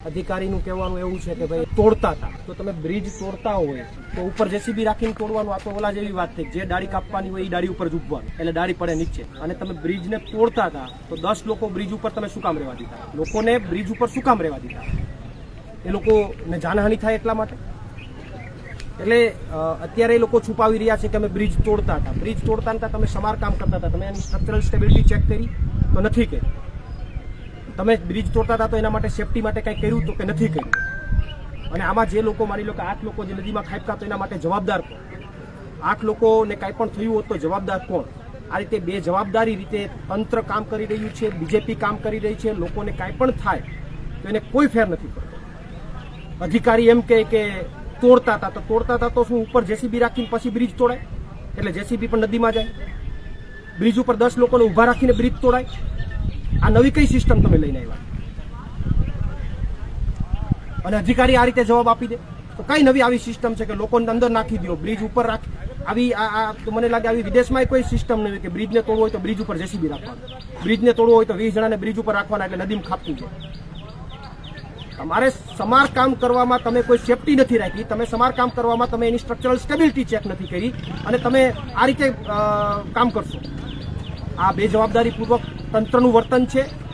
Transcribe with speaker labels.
Speaker 1: અધિકારીનું કહેવાનું એવું છે કે ભાઈ તોડતા હતા તો તમે બ્રિજ તોડતા હોય તો ઉપર જેસીબી રાખીને તોડવાનું. આ તો ઓલા જેવી વાત થઈ, જે ડાળી કાપવાની હોય એ ડાળી ઉપર જ ઉભવાનું એટલે ડાળી પડે નીચે. અને તમે બ્રિજને તોડતા હતા તો 10 લોકો બ્રિજ ઉપર તમે શું કામ રહેવા દીધા? લોકોને બ્રિજ ઉપર શું કામ રહેવા દીધા? એ લોકોને જાનહાનિ થાય એટલા માટે. એટલે અત્યારે એ લોકો છુપાવી રહ્યા છે કે અમે બ્રિજ તોડતા હતા. બ્રિજ તોડતા હતા, તમે સમારકામ કરતા હતા, તમે એની સ્ટ્રક્ચરલ સ્ટેબિલિટી ચેક કરી તો નથી કરી. તમે બ્રિજ તોડતા હતા તો એના માટે સેફટી માટે કંઈ કર્યું તો કે નથી કર્યું. અને આમાં જે લોકો માની લો કે 8 લોકો જે નદીમાં ખાબક્યા તો એના માટે જવાબદાર કોણ? 8 લોકોને કાંઈ પણ થયું હોત તો જવાબદાર કોણ? આ રીતે બે જવાબદારી રીતે તંત્ર કામ કરી રહ્યું છે, બીજેપી કામ કરી રહી છે. લોકોને કાંઈ પણ થાય તો એને કોઈ ફેર નથી પડતો. અધિકારી એમ કહે કે તોડતા હતા તો તોડતા હતા તો શું ઉપર જેસીબી રાખીને પછી બ્રિજ તોડાય? એટલે જેસીબી પણ નદીમાં જાય, બ્રિજ ઉપર 10 લોકોને ઊભા રાખીને બ્રિજ તોડાય? આ નવી કઈ સિસ્ટમ તમે લઈને આવ્યા? અને અધિકારી આ રીતે જવાબ આપી દે તો કઈ નવી આવી સિસ્ટમ છે કે લોકોને અંદર નાખી દો, બ્રિજ ઉપર રાખી? આવી તો મને લાગે આવી વિદેશમાં કોઈ સિસ્ટમ નહીં કે બ્રિજને તોડવું હોય તો બ્રિજ ઉપર જેસીબી રાખવાનું, બ્રિજને તોડવું હોય તો 20 જણાને બ્રિજ ઉપર રાખવાના એટલે નદીમાં ખાપતું જાય. તમારે સમારકામ કરવામાં તમે કોઈ સેફટી નથી રાખી, તમે સમારકામ કરવામાં તમે એની સ્ટ્રક્ચરલ સ્ટેબિલિટી ચેક નથી કરી અને તમે આ રીતે કામ કરશો. આ બેજવાબદારીપૂર્વક તંત્રનું વર્તન છે.